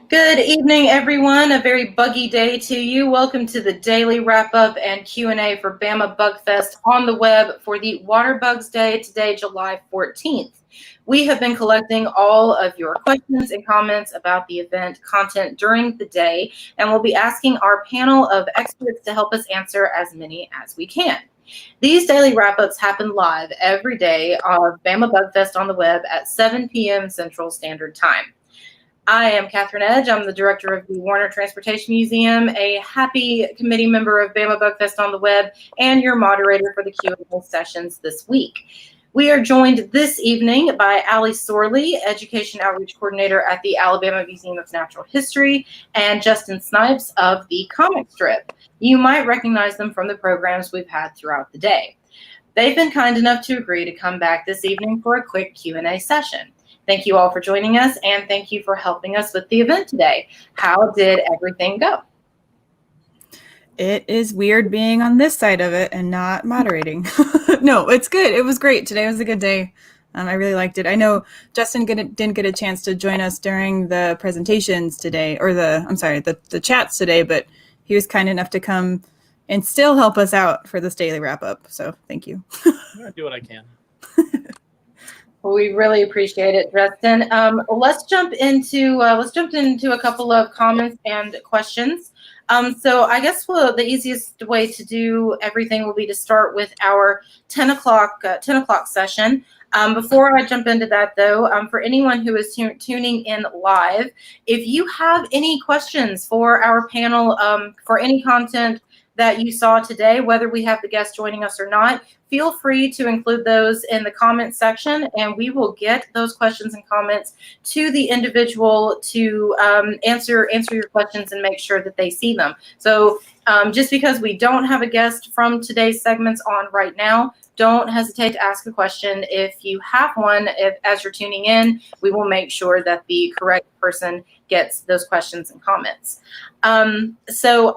Good evening, everyone. A very buggy day to you. Welcome to the daily wrap-up and Q&A for Bama Bug Fest on the web for the Water Bugs Day, today, July 14th. We have been collecting all of your questions and comments about the event content during the day, and we'll be asking our panel of experts to help us answer as many as we can. These daily wrap-ups happen live every day of Bama Bug Fest on the web at 7 p.m. Central Standard Time. I am Catherine Edge. I'm the director of the Warner Transportation Museum, a happy committee member of Bama Bug Fest on the web, and your moderator for the Q&A sessions this week. We are joined this evening by Allie Sorley, Education Outreach Coordinator at the Alabama Museum of Natural History, and Justin Snipes of the Comic Strip. You might recognize them from the programs we've had throughout the day. They've been kind enough to agree to come back this evening for a quick Q&A session. Thank you all for joining us, and thank you for helping us with the event today. How did everything go? It is weird being on this side of it and not moderating. No, it's good. It was great. Today was a good day. I really liked it. I know Justin didn't get a chance to join us during the presentations today, or the chats today, but he was kind enough to come and still help us out for this daily wrap up. So thank you. I do what I can. We really appreciate it, Justin. Let's jump into a couple of comments and questions. So I guess the easiest way to do everything will be to start with our 10 o'clock session. Before I jump into that, though, for anyone who is tuning in live, if you have any questions for our panel, for any content that you saw today, whether we have the guest joining us or not, feel free to include those in the comments section, and we will get those questions and comments to the individual to answer your questions and make sure that they see them. So just because we don't have a guest from today's segments on right now, don't hesitate to ask a question. If you have one, as you're tuning in, we will make sure that the correct person gets those questions and comments. So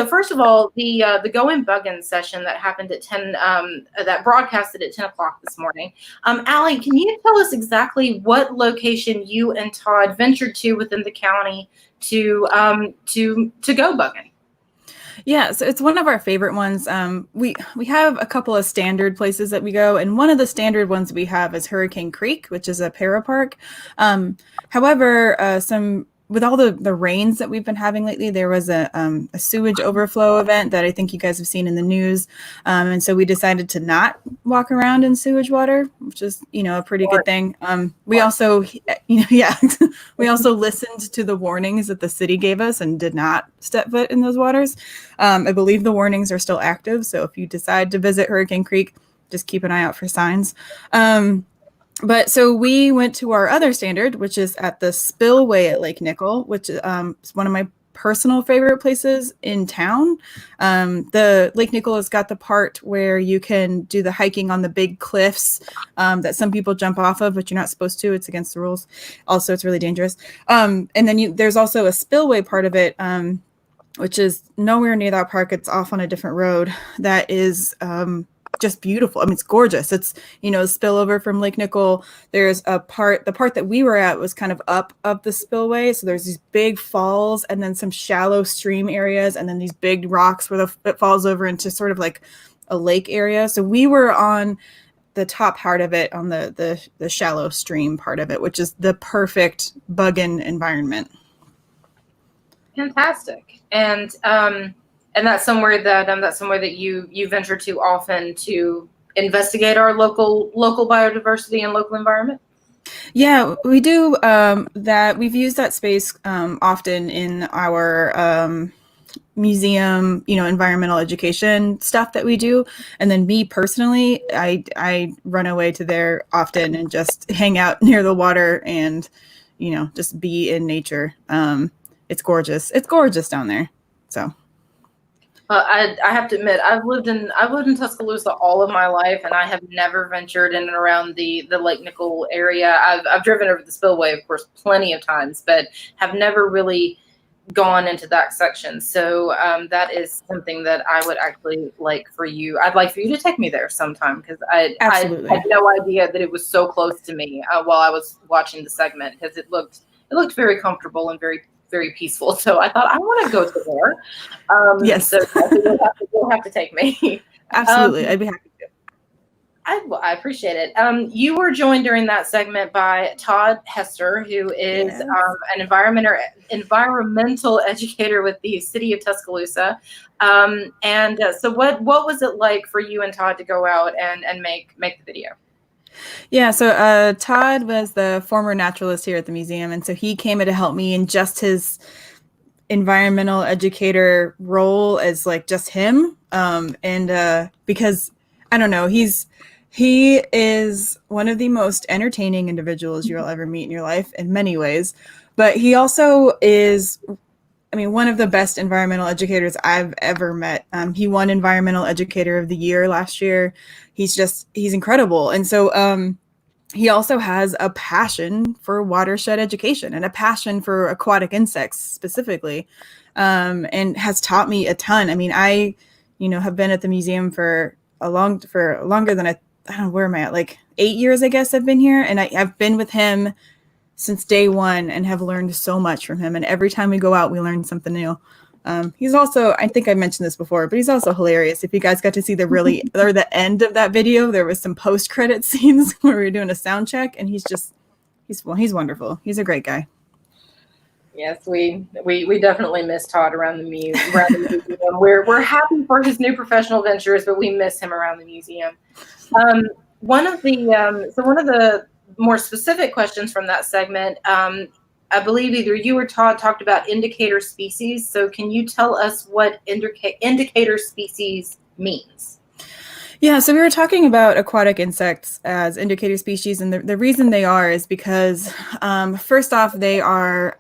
first of all, the Going Buggin' session that happened at 10, that broadcasted at 10 o'clock this morning. Allie, can you tell us exactly what location you and Todd ventured to within the county to go bugging? Yeah, so it's one of our favorite ones. We have a couple of standard places that we go, and one of the standard ones we have is Hurricane Creek, which is a para park. However, with all the rains that we've been having lately, there was a sewage overflow event that I think you guys have seen in the news. And so we decided to not walk around in sewage water, which is, a pretty good thing. We also, we also listened to the warnings that the city gave us and did not step foot in those waters. I believe the warnings are still active. So if you decide to visit Hurricane Creek, just keep an eye out for signs. But so we went to our other standard, which is at the spillway at Lake Nickel, which is one of my personal favorite places in town. The Lake Nickel has got the part where you can do the hiking on the big cliffs that some people jump off of, but you're not supposed to. It's against the rules. Also, it's really dangerous. And then there's also a spillway part of it, which is nowhere near that park. It's off on a different road that is just beautiful. I mean, it's gorgeous. It's, spillover from Lake Nickel. There's the part that we were at was kind of up the spillway. So there's these big falls and then some shallow stream areas and then these big rocks where it falls over into sort of like a lake area. So we were on the top part of it, on the shallow stream part of it, which is the perfect buggin' environment. Fantastic. And that's somewhere that you venture to often to investigate our local biodiversity and local environment. Yeah, we do that. We've used that space often in our museum, environmental education stuff that we do. And then me personally, I run away to there often and just hang out near the water and, just be in nature. It's gorgeous. It's gorgeous down there. So. I have to admit, I've lived in Tuscaloosa all of my life, and I have never ventured in and around the Lake Nickel area. I've driven over the spillway, of course, plenty of times, but have never really gone into that section. So that is something that I would actually like for you. I'd like for you to take me there sometime, because I had no idea that it was so close to me while I was watching the segment, because it looked looked very comfortable and very, very peaceful. So I thought I want to go to there. Yes. So you'll have to take me. Absolutely. I'd be happy to. I appreciate it. You were joined during that segment by Todd Hester, who is Yes. an environmental educator with the city of Tuscaloosa. So what was it like for you and Todd to go out and make the video? Yeah, so Todd was the former naturalist here at the museum, and so he came in to help me in just his environmental educator role as like just him. Because I don't know, he is one of the most entertaining individuals you'll ever meet in your life in many ways, but he also is, I mean, one of the best environmental educators I've ever met. He won Environmental Educator of the Year last year. He's incredible. And so he also has a passion for watershed education and a passion for aquatic insects specifically, and has taught me a ton. I mean, I have been at the museum for longer than I don't know, where am I at? Like 8 years, I guess I've been here. And I've been with him since day one and have learned so much from him. And every time we go out, we learn something new. He's also, I think I mentioned this before, but he's also hilarious. If you guys got to see the end of that video, there was some post-credit scenes where we were doing a sound check, and he's wonderful. He's a great guy. Yes, we definitely miss Todd around the museum. We're happy for his new professional ventures, but we miss him around the museum. One of the more specific questions from that segment, I believe either you or Todd talked about indicator species. So can you tell us what indicator species means? Yeah, so we were talking about aquatic insects as indicator species, and the reason they are is because, first off, they are,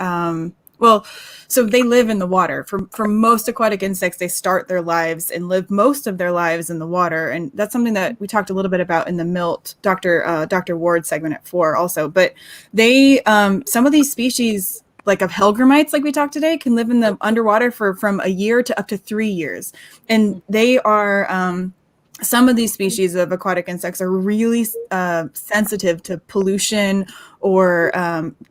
so they live in the water. For most aquatic insects, they start their lives and live most of their lives in the water, and that's something that we talked a little bit about in the Milt, Dr. Ward segment at 4 also. But they, some of these species, like of hellgrammites, like we talked today, can live in the underwater from a year to up to 3 years, and they are. Some of these species of aquatic insects are really sensitive to pollution or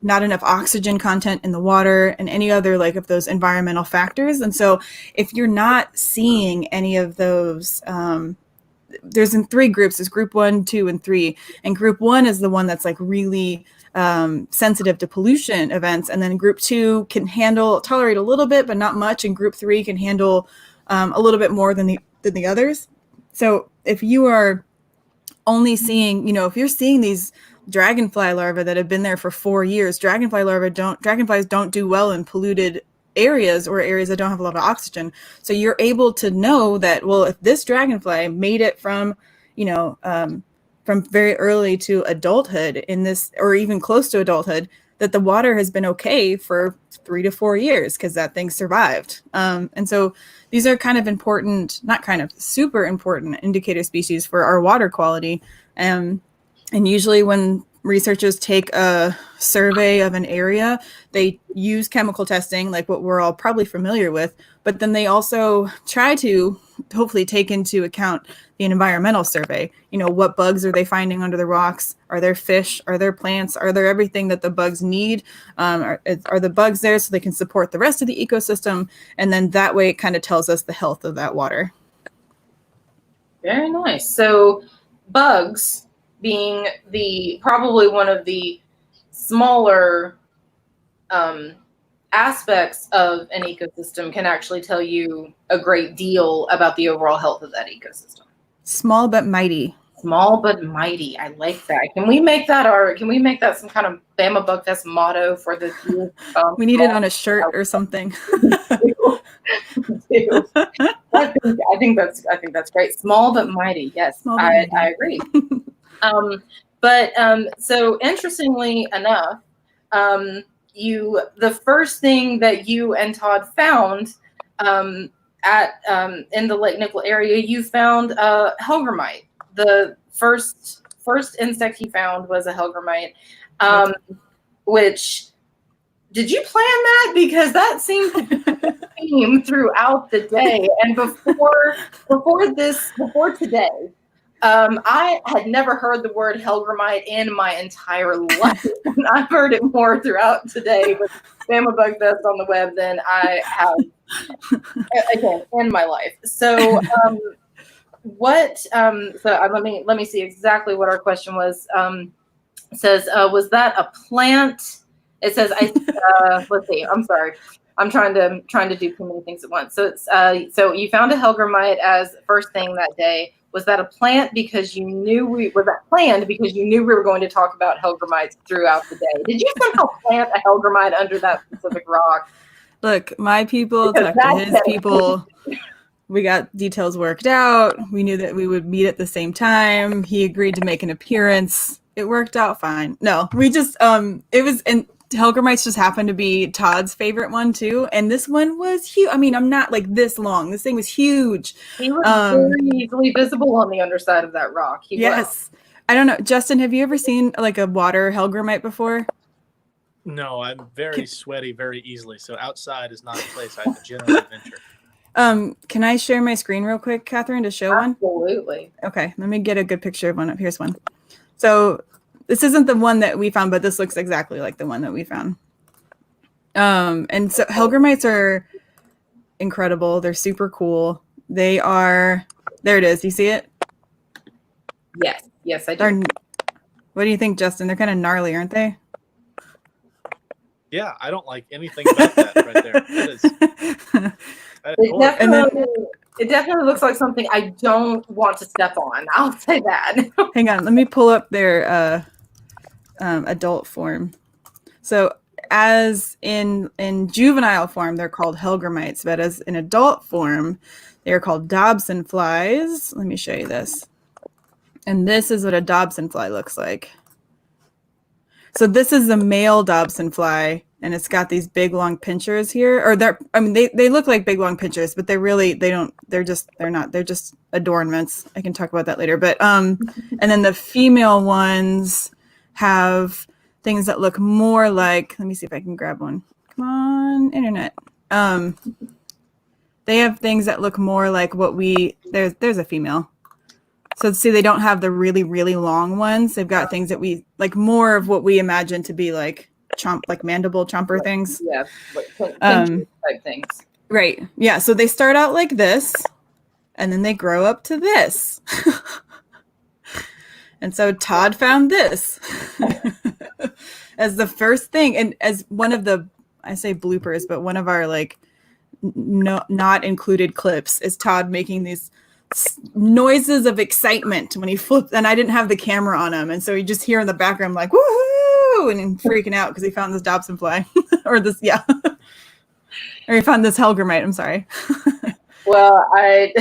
not enough oxygen content in the water and any other like of those environmental factors. And so if you're not seeing any of those, there's in 3 groups, there's group 1, 2, and 3. And group 1 is the one that's like really sensitive to pollution events. And then group 2 can tolerate a little bit, but not much. And group 3 can handle a little bit more than the others. So if you are only seeing, if you're seeing these dragonfly larvae that have been there for 4 years, dragonflies don't do well in polluted areas or areas that don't have a lot of oxygen. So you're able to know that, well, if this dragonfly made it from very early to adulthood in this, or even close to adulthood, that the water has been okay for 3 to 4 years because that thing survived. And so these are super important indicator species for our water quality. And usually when researchers take a survey of an area, they use chemical testing, like what we're all probably familiar with, but then they also try to hopefully take into account the environmental survey. What bugs are they finding under the rocks? Are there fish? Are there plants? Are there everything that the bugs need? Are the bugs there so they can support the rest of the ecosystem? And then that way it kind of tells us the health of that water. Very nice. So bugs being probably one of the smaller aspects of an ecosystem can actually tell you a great deal about the overall health of that ecosystem. Small but mighty. Small but mighty. I like that. Can we make that some kind of Bama Bug Fest motto for the year? We need it on a shirt or something. I think that's great. Small but mighty. Yes, mighty. I agree. So interestingly enough, the first thing that you and Todd found in the Lake Nickel area, you found a hellgrammite. The first insect he found was a hellgrammite, which, did you plan that? Because that seemed to be the theme throughout the day. And before today, I had never heard the word Helgramite in my entire life. And I've heard it more throughout today with Bama Bug Fest on the web than I have again in my life. So let me see exactly what our question was. It says, was that a plant? It says, let's see. I'm sorry. I'm trying to do too many things at once. So it's so you found a Helgramite as first thing that day. Was that a plant because you knew was that planned because you knew we were going to talk about Helgramites throughout the day? Did you somehow plant a Helgramite under that specific rock? Look, my people talked to his people. We got details worked out. We knew that we would meet at the same time. He agreed to make an appearance. It worked out fine. No, we just it was, and Helgramites just happened to be Todd's favorite one too. And this one was huge. I mean, I'm not like this long. This thing was huge. He was very easily visible on the underside of that rock. Yes. I don't know. Justin, have you ever seen like a water Helgramite before? No, I'm very sweaty very easily. So outside is not a place I generally venture. Can I share my screen real quick, Catherine, to show one? Absolutely. Okay, let me get a good picture of one up. Here's one. So this isn't the one that we found, but this looks exactly like the one that we found. And so Helgramites are incredible. They're super cool. They are, there it is. You see it? Yes, I do. What do you think, Justin? They're kind of gnarly, aren't they? Yeah, I don't like anything about that right there. It definitely looks like something I don't want to step on. I'll say that. Hang on, let me pull up their adult form. So as in juvenile form, they're called Helgramites, but as in adult form, they are called Dobson flies. Let me show you this. And this is what a Dobson fly looks like. So this is the male Dobson fly, and it's got these big long pinchers here. Or they look like big long pinchers, but they're just adornments. I can talk about that later. But and then the female ones have things that look more like, let me see if I can grab one. Come on, internet. They have things that look more like there's a female. So see, they don't have the really, really long ones. They've got things that we like, more of what we imagine to be like mandible chomper things. Yeah, type things. Right. Yeah. So they start out like this, and then they grow up to this. And so Todd found this as the first thing, and as one of the, I say bloopers, but one of our like not included clips is Todd making these noises of excitement when he flipped, and I didn't have the camera on him, and so you just hear in the background like woohoo, and freaking out because he found this Dobson fly or he found this Helgramite. I'm sorry. Well, I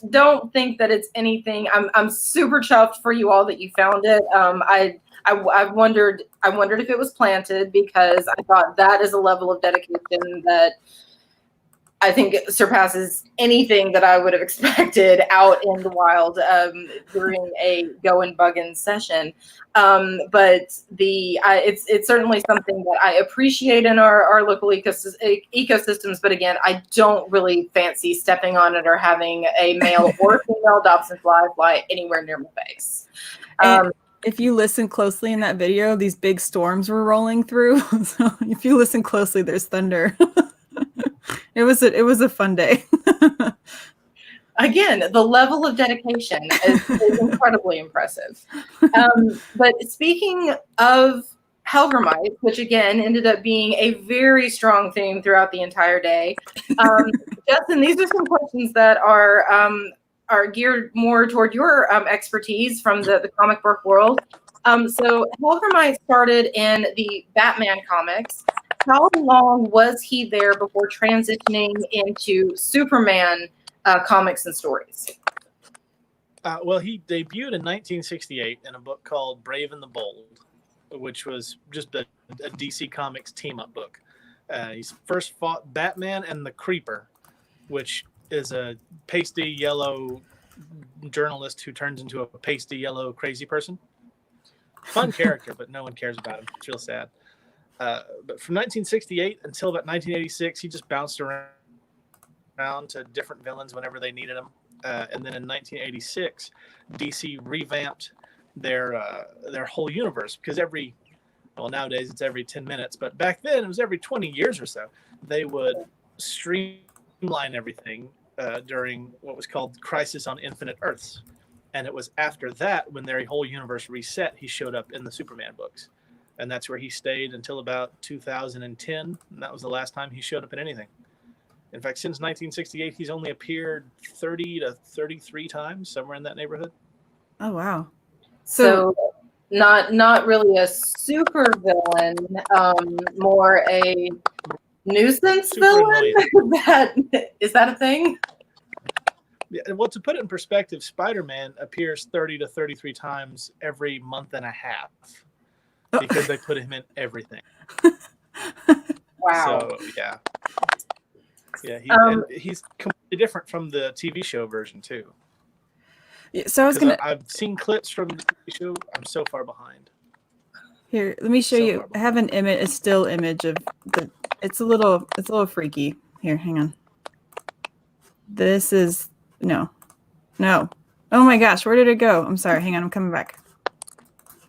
don't think that it's anything. I'm super chuffed for you all that you found it. I wondered if it was planted, because I thought that is a level of dedication that I think it surpasses anything that I would have expected out in the wild during a go and buggin' session. But it's certainly something that I appreciate in our local ecosystems. But again, I don't really fancy stepping on it or having a male or female Dobson fly anywhere near my face. If you listen closely in that video, these big storms were rolling through. So if you listen closely, there's thunder. It was a fun day. Again, the level of dedication is incredibly impressive. But speaking of Helgramites, which again ended up being a very strong theme throughout the entire day, Justin, these are some questions that are geared more toward your expertise from the comic book world. So Helgramite started in the Batman comics. How long was he there before transitioning into Superman comics and stories? Well, he debuted in 1968 in a book called Brave and the Bold, which was just a DC Comics team-up book. He first fought Batman and the Creeper, which is a pasty yellow journalist who turns into a pasty yellow crazy person. Fun character, but no one cares about him. It's real sad. But from 1968 until about 1986, he just bounced around to different villains whenever they needed him. and then in 1986, DC revamped their whole universe, because nowadays it's every 10 minutes, but back then it was every 20 years or so. They would streamline everything during what was called Crisis on Infinite Earths. And it was after that, when their whole universe reset, he showed up in the Superman books. And that's where he stayed until about 2010. And that was the last time he showed up in anything. In fact, since 1968, he's only appeared 30 to 33 times, somewhere in that neighborhood. Oh, wow. So not really a super villain, more a nuisance Super villain. Is that a thing? Yeah, well, to put it in perspective, Spider-Man appears 30 to 33 times every month and a half because they put him in everything. Wow. So, yeah. Yeah, he's completely different from the TV show version, too. Yeah, so I've seen clips from the TV show. I'm so far behind. Here, let me show you. I have a still image of it's a little freaky. Here, hang on. This is no. Oh my gosh, where did it go? I'm sorry. Hang on, I'm coming back.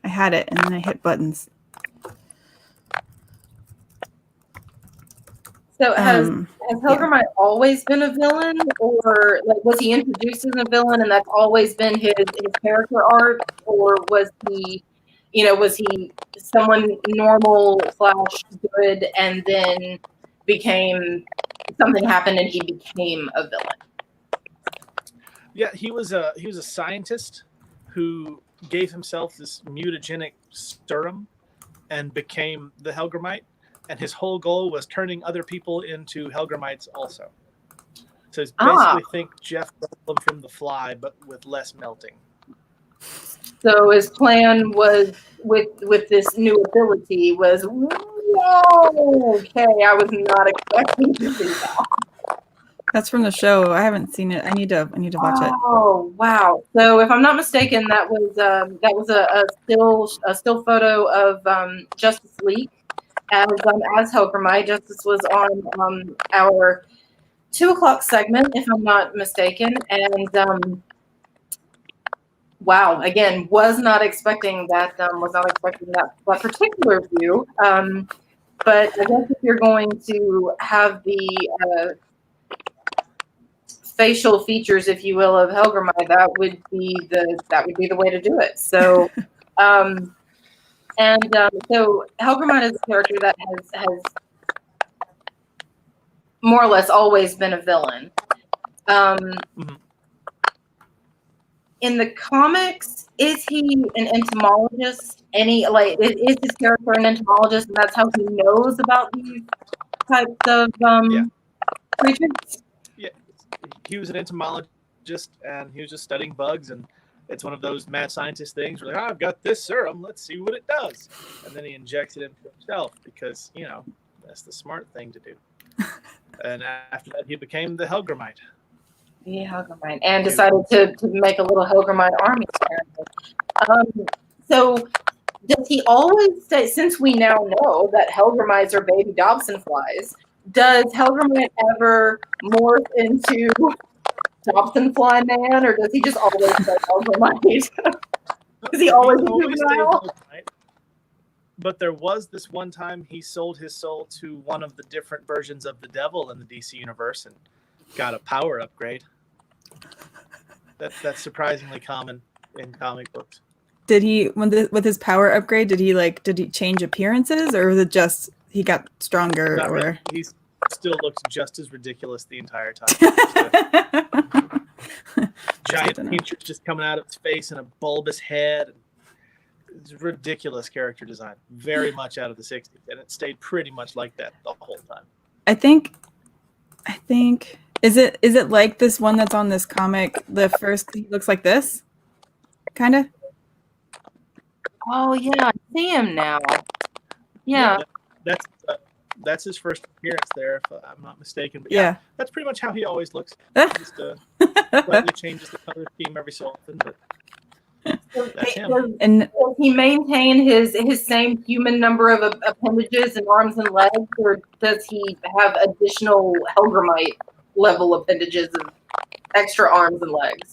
I had it and then I hit buttons. So has Helger Might always been a villain, or like was he introduced as a villain and that's always been his character arc, or was he someone normal / good and then something happened and he became a villain? Yeah, he was a scientist who gave himself this mutagenic serum and became the Helgermite. And his whole goal was turning other people into Helgermites also. So it's basically think Jeff Goldblum from The Fly, but with less melting. So his plan was with this new ability was, whoa, okay, I was not expecting to see that. That's from the show. I haven't seen it. I need to watch it. Oh wow! So if I'm not mistaken, that was a still photo of Justice League as Helgermite. Justice was on our 2:00 segment, if I'm not mistaken, and wow! Again, was not expecting that. That particular view. But I guess if you're going to have the facial features, if you will, of Helgermite, that would be the way to do it. So, so Helgermite is a character that has more or less always been a villain. In the comics, is he an entomologist? Is his character an entomologist, and that's how he knows about these types of creatures? Yeah, he was an entomologist, and he was just studying bugs, and it's one of those mad scientist things where I've got this serum, let's see what it does. And then he injects it into himself because, that's the smart thing to do. And after that, he became the Helgermite. Yeah, Helgermite, and decided to make a little Helgermite army. So does he always say, since we now know that Helgermites are baby Dobson flies, does Helgermite ever morph into Dobson Fly Man, or does he just always say Helgermite? Is he always juvenile? But there was this one time he sold his soul to one of the different versions of the devil in the DC universe and got a power upgrade. That's surprisingly common in comic books. Did he, with his power upgrade, did he change appearances, or was it just he got stronger? Not or really. He still looks just as ridiculous the entire time. Giant features just coming out of his face and a bulbous head. It's a ridiculous character design, very much out of the 60s, and it stayed pretty much like that the whole time. I think is it like this one that's on this comic? The first, he looks like this, kind of. Oh yeah, I see him now. Yeah, that's his first appearance there, if I'm not mistaken. But yeah, that's pretty much how he always looks. Just slightly changes the color scheme every so often, but that's him. And does he maintain his same human number of appendages and arms and legs, or does he have additional Helgermite level appendages of extra arms and legs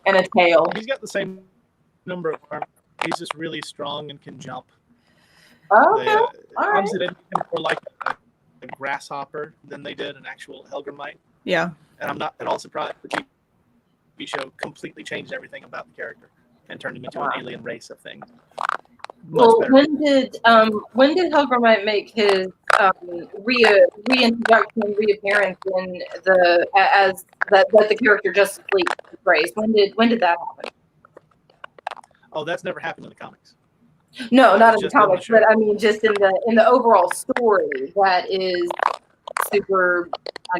and a tail. He's got the same number of arms. He's just really strong and can jump. Okay, all right. Honestly, they made him more like a grasshopper than they did an actual Helgramite. Yeah. And I'm not at all surprised the TV show completely changed everything about the character and turned him into an alien race of things. Well, when did Helgramite make his reintroduction and reappearance in that the character Justice League race? When did that happen? Oh, that's never happened in the comics. No, not in the comics, but I mean, just in the overall story. That is super.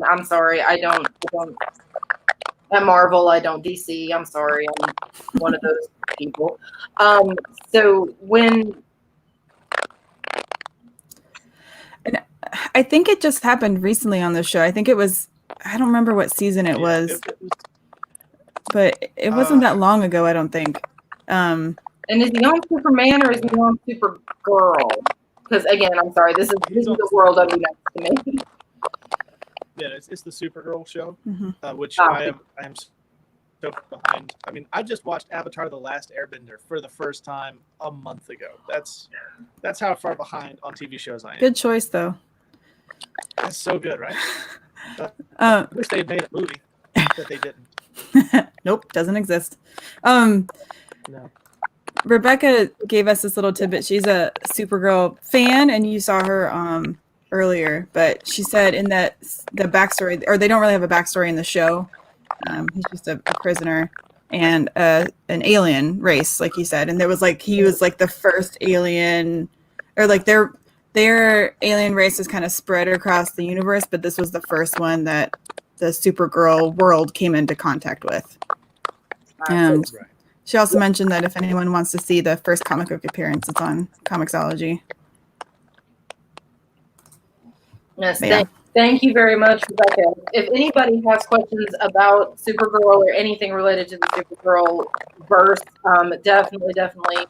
I'm sorry, I don't. At Marvel, I don't DC. I'm sorry, I'm one of those people. So when. I think it just happened recently on the show. I think it was. I don't remember what season it was, but it wasn't that long ago. I don't think. And is he on Superman or is he on Supergirl? Because again, I'm sorry, this is the world unbeknownst to me. Yeah, it's the Supergirl show, Mm-hmm. which I am so behind. I mean, I just watched Avatar: The Last Airbender for the first time a month ago. That's how far behind on TV shows I am. Good choice, though. That's so good, right? I wish they had made a movie that they didn't. Nope, doesn't exist. No. Rebecca gave us this little tidbit. She's a Supergirl fan, and you saw her earlier. But she said in the backstory, or they don't really have a backstory in the show. He's just a prisoner and an alien race, like you said. And there was he was the first alien, or their alien race is kind of spread across the universe, but this was the first one that the Supergirl world came into contact with. And she also mentioned that if anyone wants to see the first comic book appearance, it's on Comixology. Yes, thank you very much, Rebecca. If anybody has questions about Supergirl or anything related to the Supergirl verse, definitely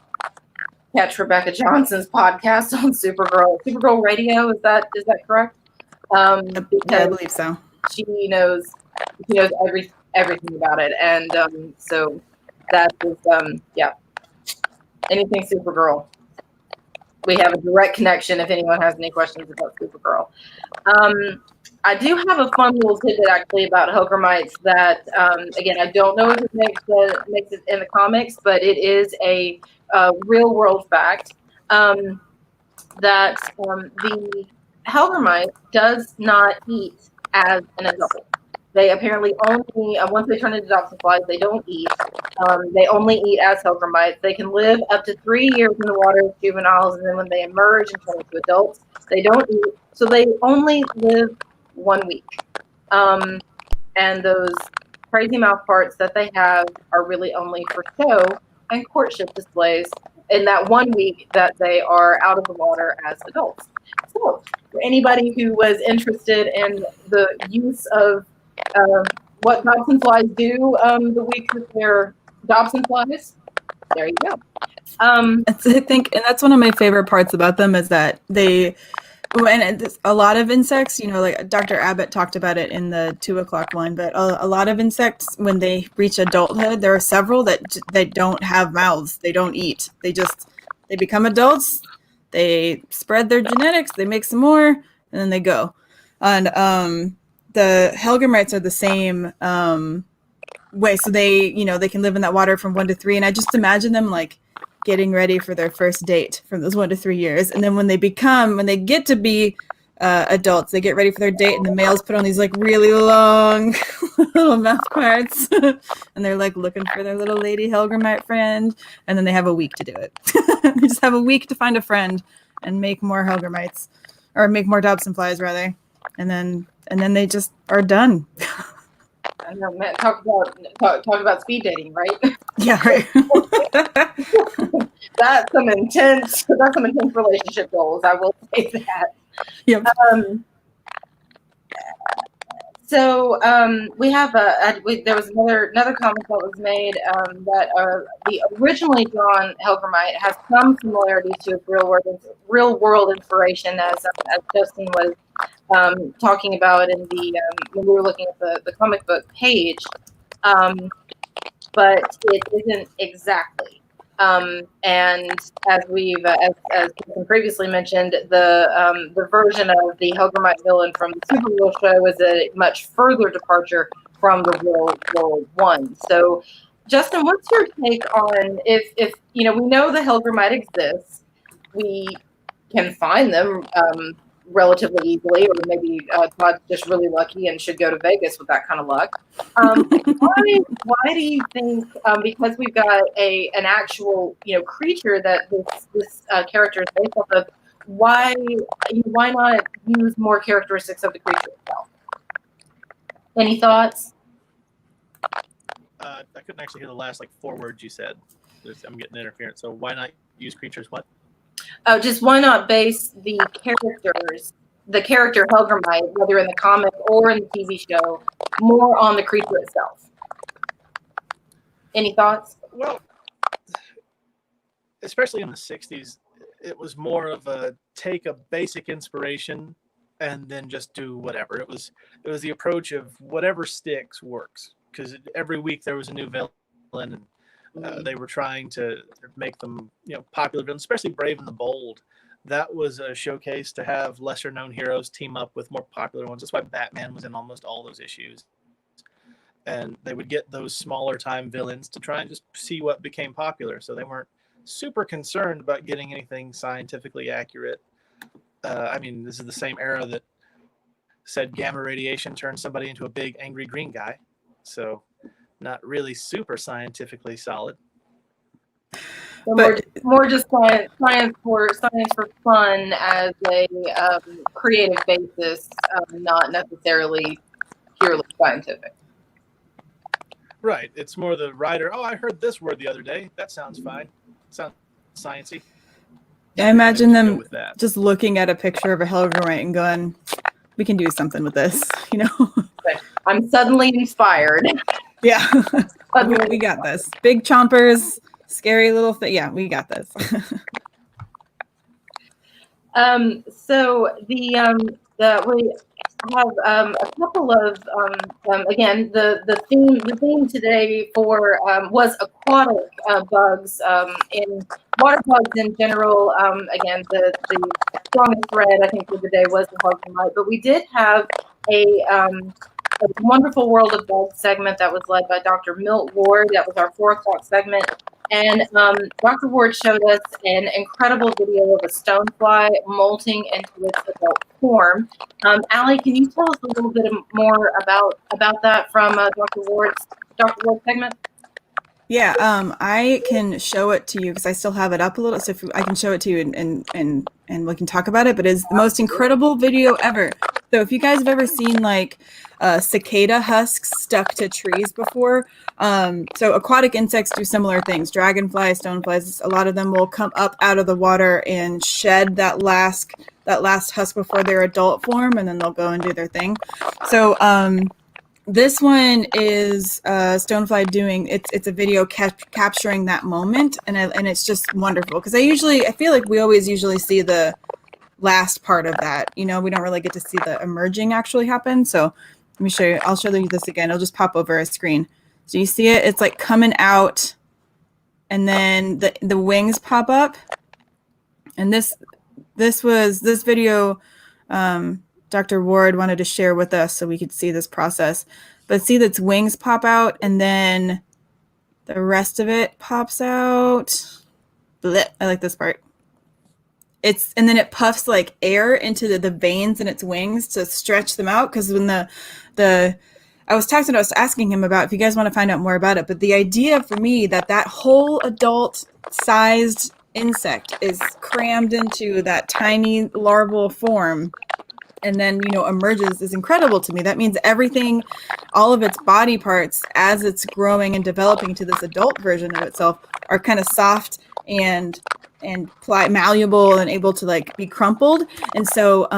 catch Rebecca Johnson's podcast on Supergirl Radio. Is that correct? I believe so. She knows everything about it, and so that is anything Supergirl. We have a direct connection if anyone has any questions about Supergirl. I do have a fun little tidbit actually about Helgramites that, again, I don't know if it makes it in the comics, but it is a real world fact that the Helgramite does not eat as an adult. They apparently only, once they turn into Dobsonflies, they don't eat. They only eat as Helgramites. They can live up to 3 years in the water as juveniles, and then when they emerge and turn into adults, they don't eat. So they only live 1 week. And those crazy mouth parts that they have are really only for show and courtship displays in that 1 week that they are out of the water as adults. So for anybody who was interested in the use of what Dobsonflies do the week that they're Dobsonflies, there you go. I think, and that's one of my favorite parts about them is that a lot of insects, like Dr. Abbott talked about it in the 2 o'clock one, but a lot of insects, when they reach adulthood, there are several that they don't have mouths. They don't eat. They become adults. They spread their genetics. They make some more, and then they go. And the Helgramites are the same way. So they can live in that water from 1 to 3. And I just imagine them getting ready for their first date from those 1 to 3 years. And then when they get to be adults, they get ready for their date, and the males put on these really long little mouth parts. And they're looking for their little lady Helgramite friend. And then they have a week to do it. They just have a week to find a friend and make more Helgramites, or make more Dobsonflies rather. And then they just are done. I know, Matt, talk about speed dating, right? Yeah, right. That's some intense relationship goals. I will say that. Yep. So we have there was another comment that was made that the originally drawn Helgramite has some similarities to its real world inspiration, as Justin was talking about in the when we were looking at the comic book page, but it isn't exactly. And as we've as Kristen previously mentioned, the version of the Helgramite villain from the Super Bowl show is a much further departure from the real world one. So, Justin, what's your take on if we know the Helgramite exists, we can find them relatively easily, or maybe Todd's just really lucky and should go to Vegas with that kind of luck. Why do you think, because we've got an actual creature that this character is based off of, why not use more characteristics of the creature itself? Any thoughts? I couldn't actually hear the last 4 words you said. I'm getting interference. So why not use creatures? What? Oh, just why not base the character Helgramite, whether in the comic or in the TV show, more on the creature itself? Any thoughts? Well, especially in the 60s, it was more of a take a basic inspiration and then just do whatever. It was the approach of whatever sticks works, because every week there was a new villain, and they were trying to make them popular villains, especially Brave and the Bold. That was a showcase to have lesser known heroes team up with more popular ones. That's why Batman was in almost all those issues. And they would get those smaller time villains to try and just see what became popular. So they weren't super concerned about getting anything scientifically accurate. This is the same era that said gamma radiation turned somebody into a big angry green guy. So not really super scientifically solid. So more just science for fun as a creative basis, not necessarily purely scientific. Right. It's more the writer. Oh, I heard this word the other day. That sounds fine. Sounds sciencey. I imagine them just looking at a picture of a Helgramite and going, "We can do something with this," I'm suddenly inspired. Yeah, we got this. Big chompers, scary little thing. Yeah, we got this. So we have a couple of again the theme today for was aquatic bugs in water bugs in general. Again, the strongest thread I think for the day was the Helgramite, but we did have a wonderful World of Bugs segment that was led by Dr. Milt Ward. That was our 4 o'clock segment. And Dr. Ward showed us an incredible video of a stonefly molting into its adult form. Allie, can you tell us a little bit more about that from Dr. Ward's segment? Yeah, I can show it to you because I still have it up a little. So I can show it to you and we can talk about it. But it's the most incredible video ever. So if you guys have ever seen cicada husks stuck to trees before, so aquatic insects do similar things. Dragonflies, stoneflies, a lot of them will come up out of the water and shed that last husk before their adult form, and then they'll go and do their thing. So this one is stonefly doing it's a video capturing that moment, and it's just wonderful because I feel like we always usually see the last part of that. We don't really get to see the emerging actually happen. So let me show you. I'll show you this again. It'll just pop over a screen. So you see it? It's like coming out, and then the wings pop up. And this video Dr. Ward wanted to share with us so we could see this process. But see its wings pop out, and then the rest of it pops out. Blech. I like this part. And then it puffs like air into the veins in its wings to stretch them out. Because when I was asking him about, if you guys want to find out more about it, but the idea for me that whole adult sized insect is crammed into that tiny larval form and then emerges is incredible to me. That means everything, all of its body parts as it's growing and developing to this adult version of itself are kind of soft and malleable and able to be crumpled. And so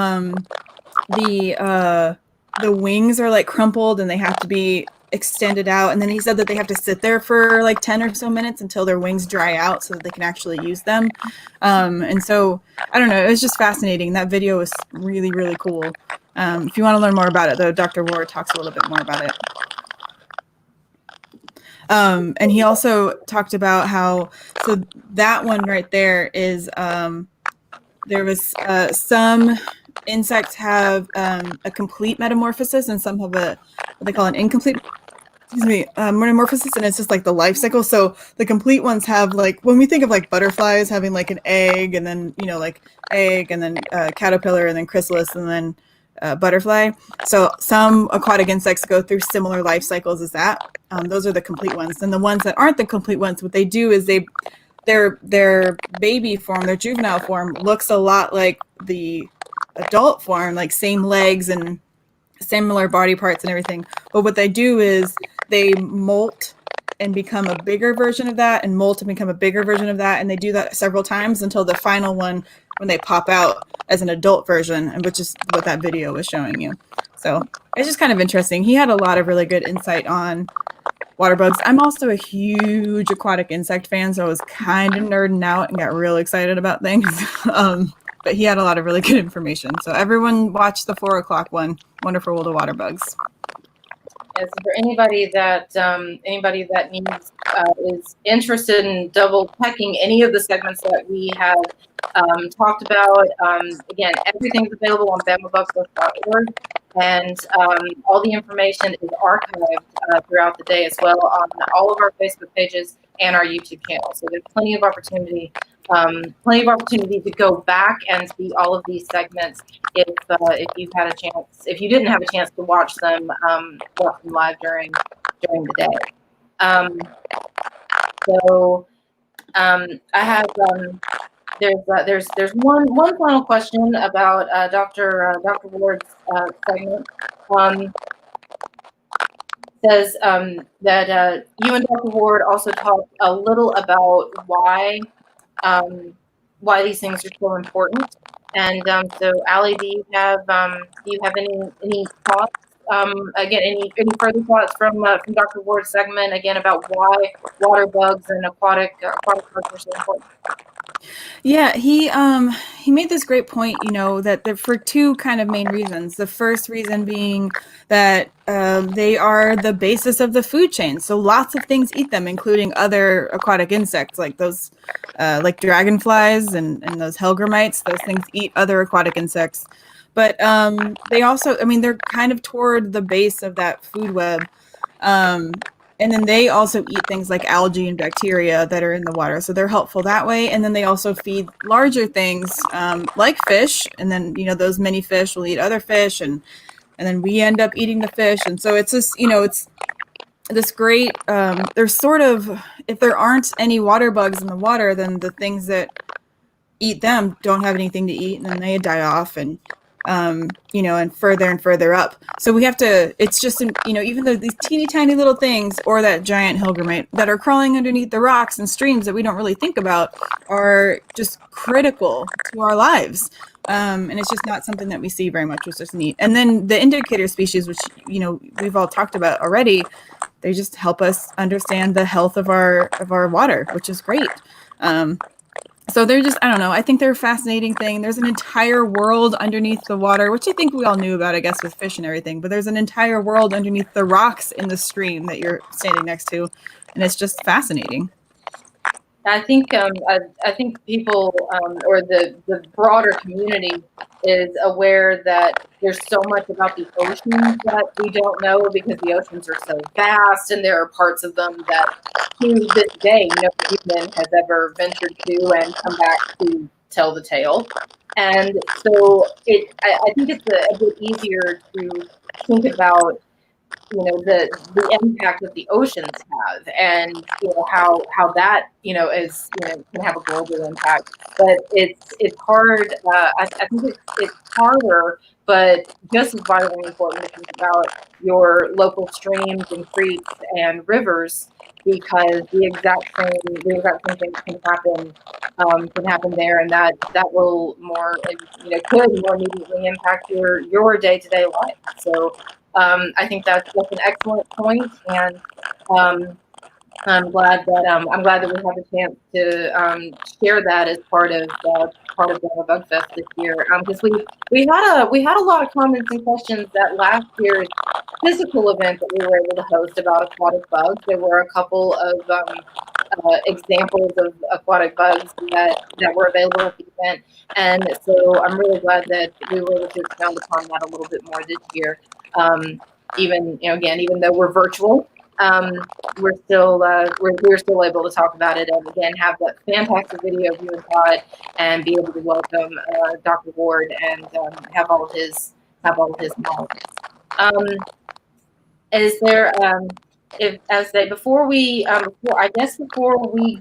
the wings are crumpled and they have to be extended out. And then he said that they have to sit there for 10 or so minutes until their wings dry out so that they can actually use them. And so I don't know, it was just fascinating. That video was really, really cool. If you want to learn more about it, though, Dr. Ward talks a little bit more about it. And he also talked about how, so that one right there is, there was some insects have a complete metamorphosis and some have what they call an incomplete metamorphosis, and it's just like the life cycle. So the complete ones have, like, when we think of like butterflies having like an egg and then, like egg and then caterpillar and then chrysalis and then butterfly. So some aquatic insects go through similar life cycles as that. Those are the complete ones. And the ones that aren't the complete ones, what they do is their baby form, their juvenile form, looks a lot like the adult form, like same legs and similar body parts and everything. But what they do is they molt and become a bigger version of that, and molt and become a bigger version of that, and they do that several times until the final one when they pop out as an adult version, and which is what that video was showing you. So it's just kind of interesting. He had a lot of really good insight on water bugs. I'm also a huge aquatic insect fan, so I was kind of nerding out and got real excited about things. But he had a lot of really good information. So everyone watch the 4 o'clock one, Wonderful World of Water Bugs. Yes, for anybody that needs is interested in double checking any of the segments that we have talked about, again, everything's available on bamabugfest.org, and all the information is archived throughout the day as well on all of our Facebook pages and our YouTube channel. So there's plenty of opportunity to go back and see all of these segments if you've had a chance, if you didn't have a chance to watch them live during the day. I have there's one final question about Dr. Ward's segment. Says that you and Dr. Ward also talked a little about why these things are so important. And so, Allie, do you have any thoughts? Again, any further thoughts from Dr. Ward's segment again about why water bugs and aquatic bugs are so important? Yeah, he made this great point, that for two kind of main reasons. The first reason being that they are the basis of the food chain. So lots of things eat them, including other aquatic insects like those, like dragonflies and those hellgrammites. Those things eat other aquatic insects. But they also, they're kind of toward the base of that food web. And then they also eat things like algae and bacteria that are in the water. So they're helpful that way. And then they also feed larger things like fish. And then, those many fish will eat other fish. And then we end up eating the fish. And so it's just, it's this great, there's sort of, if there aren't any water bugs in the water, then the things that eat them don't have anything to eat. And then they die off and further up. So we have to, it's just, even though these teeny tiny little things or that giant hellgrammite that are crawling underneath the rocks and streams that we don't really think about are just critical to our lives. And it's just not something that we see very much, which is neat. And then the indicator species, which, we've all talked about already, they just help us understand the health of our water, which is great. So they're just, I don't know, I think they're a fascinating thing. There's an entire world underneath the water, which I think we all knew about, I guess, with fish and everything, but there's an entire world underneath the rocks in the stream that you're standing next to, and it's just fascinating. I think people or the broader community is aware that there's so much about the oceans that we don't know because the oceans are so vast, and there are parts of them that to this day no human has ever ventured to and come back to tell the tale. And so I think it's a bit easier to think about the impact that the oceans have, and how that is can have a global impact. But it's hard. I think it's harder, but just as vitally important to think about your local streams and creeks and rivers, because the exact same thing can happen there, and that will could more immediately impact your day-to-day life. So I think that's an excellent point, and I'm glad that we have a chance to share that as part of part of Bama Bug Fest this year, because we had a lot of comments and questions at last year's physical event that we were able to host about aquatic bugs. There were a couple of examples of aquatic bugs that were available at the event, and so I'm really glad that we were able to expound upon that a little bit more this year. Even even though we're virtual, we're still able to talk about it, and again have that fantastic video of you and Todd, and be able to welcome Dr. Ward and have all of his knowledge. Is there before we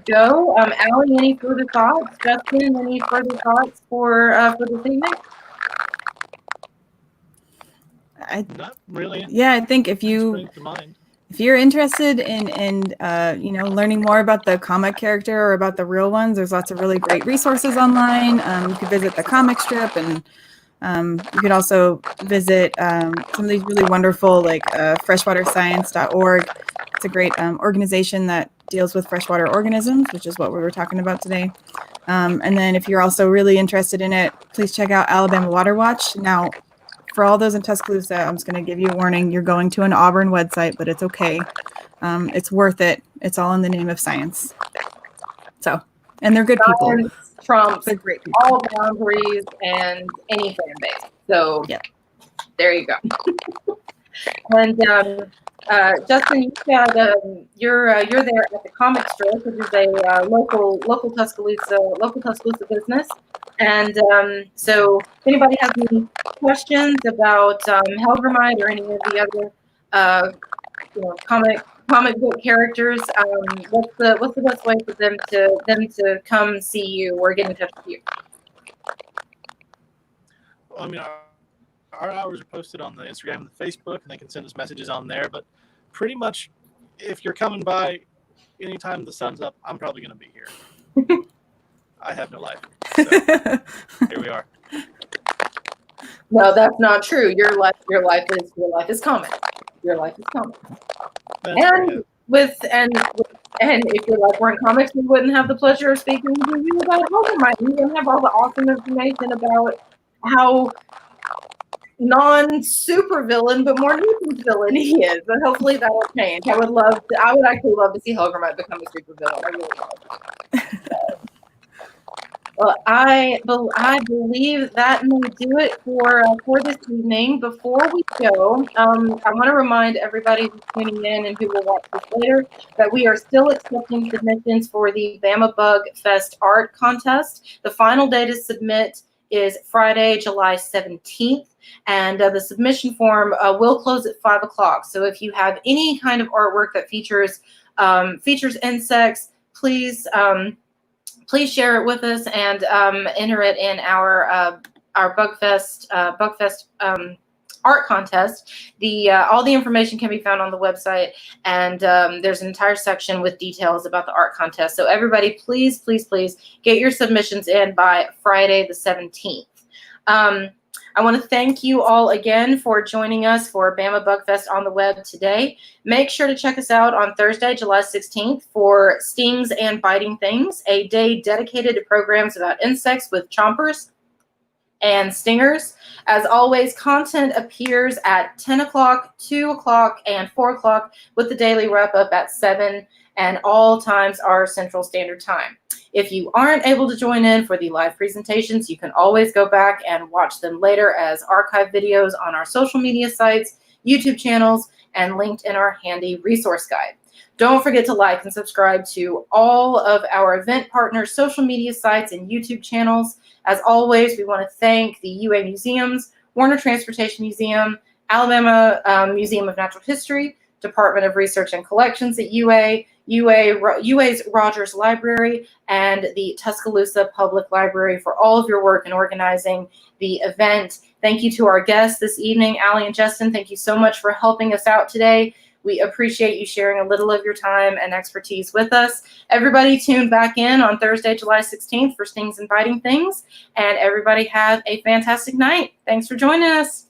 go, Allie, any further thoughts? Justin, any further thoughts for this evening? Not really. Yeah, I think if you're interested in learning more about the comic character or about the real ones, there's lots of really great resources online. You could visit the comic strip, and you could also visit some of these really wonderful, like freshwaterscience.org. It's a great organization that deals with freshwater organisms, which is what we were talking about today. And then if you're also really interested in it, please check out Alabama Water Watch. Now, for all those in Tuscaloosa, I'm just going to give you a warning. You're going to an Auburn website, but it's okay. It's worth it. It's all in the name of science. So, and they're good people. Science trumps They're great people. all boundaries and any fan base. So, Yep. There you go. And Justin, you're there at the comic strip, which is a local Tuscaloosa business. And so if anybody has any questions about Helgramite or any of the other comic book characters, what's the best way for them to come see you or get in touch with you? I mean, our hours are posted on the Instagram and the Facebook, and they can send us messages on there. But pretty much, if you're coming by anytime the sun's up, I'm probably going to be here. I have no life. So, here we are. No, that's not true. Your life is comic. Your life is comic. And if your life weren't comics, we wouldn't have the pleasure of speaking to you about Helgramite. We wouldn't have all the awesome information about how non-super villain, but more nuisance villain he is. But hopefully that will change. I would actually love to see Helgramite become a super villain. I really would. Well, I believe that may do it for this evening. Before we go, I want to remind everybody who's tuning in and who will watch this later that we are still accepting submissions for the Bama Bug Fest art contest. The final day to submit is Friday, July 17th, and the submission form will close at 5 o'clock. So if you have any kind of artwork that features insects, please share it with us and enter it in our Bug Fest art contest. All the information can be found on the website, and there's an entire section with details about the art contest. So everybody, please get your submissions in by Friday the 17th. I want to thank you all again for joining us for Bama Bug Fest on the web today. Make sure to check us out on Thursday, July 16th for Stings and Biting Things, a day dedicated to programs about insects with chompers and stingers. As always, content appears at 10 o'clock, 2 o'clock, and 4 o'clock, with the daily wrap-up at 7, and all times are Central Standard Time. If you aren't able to join in for the live presentations, you can always go back and watch them later as archive videos on our social media sites, YouTube channels, and linked in our handy resource guide. Don't forget to like and subscribe to all of our event partners' social media sites and YouTube channels. As always, we want to thank the UA Museums, Warner Transportation Museum, Alabama Museum of Natural History, Department of Research and Collections at UA's Rogers Library, and the Tuscaloosa Public Library for all of your work in organizing the event. Thank you to our guests this evening, Allie and Justin. Thank you so much for helping us out today. We appreciate you sharing a little of your time and expertise with us. Everybody tune back in on Thursday, July 16th for Stings and Biting Things, and everybody have a fantastic night. Thanks for joining us.